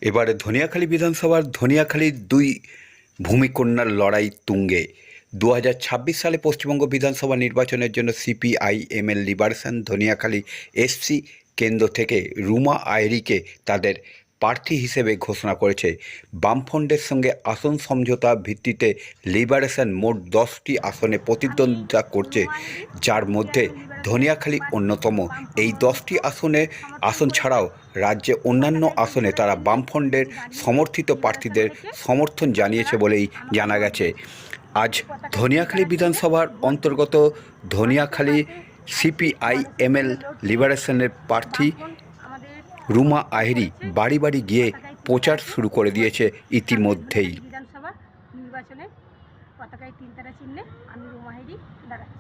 এবারে ধনিয়াখালী বিধানসভার ধনিয়াখালীর দুই ভূমিকন্যার লড়াই তুঙ্গে। 2026 সালে পশ্চিমবঙ্গ বিধানসভা নির্বাচনের জন্য সিপিআইএমএল লিবারেশন ধনিয়াখালী এসসি কেন্দ্র থেকে রুমা আইরিকে তাদের প্রার্থী হিসেবে ঘোষণা করেছে। বামফ্রন্টের সঙ্গে আসন সমঝোতা ভিত্তিতে লিবারেশন মোট 10টি আসনে প্রতিদ্বন্দ্বিতা করছে, যার মধ্যে ধনিয়াখালী অন্যতম। এই 10টি আসন ছাড়াও রাজ্যে অন্যান্য আসনে তারা বামফ্রন্টের সমর্থিত প্রার্থীদের সমর্থন জানিয়েছে বলেই জানা গেছে। আজ ধনিয়াখালী বিধানসভার অন্তর্গত ধনিয়াখালী সিপিআইএমএল লিবারেশনের প্রার্থী রুমা আহিরি বাড়ি বাড়ি গিয়ে প্রচার শুরু করে দিয়েছে ইতিমধ্যেই। বিধানসভা নির্বাচনে পতাকায় 3 তারা চিহ্নে আমি রুমা আহিরি দাঁড়াচ্ছি।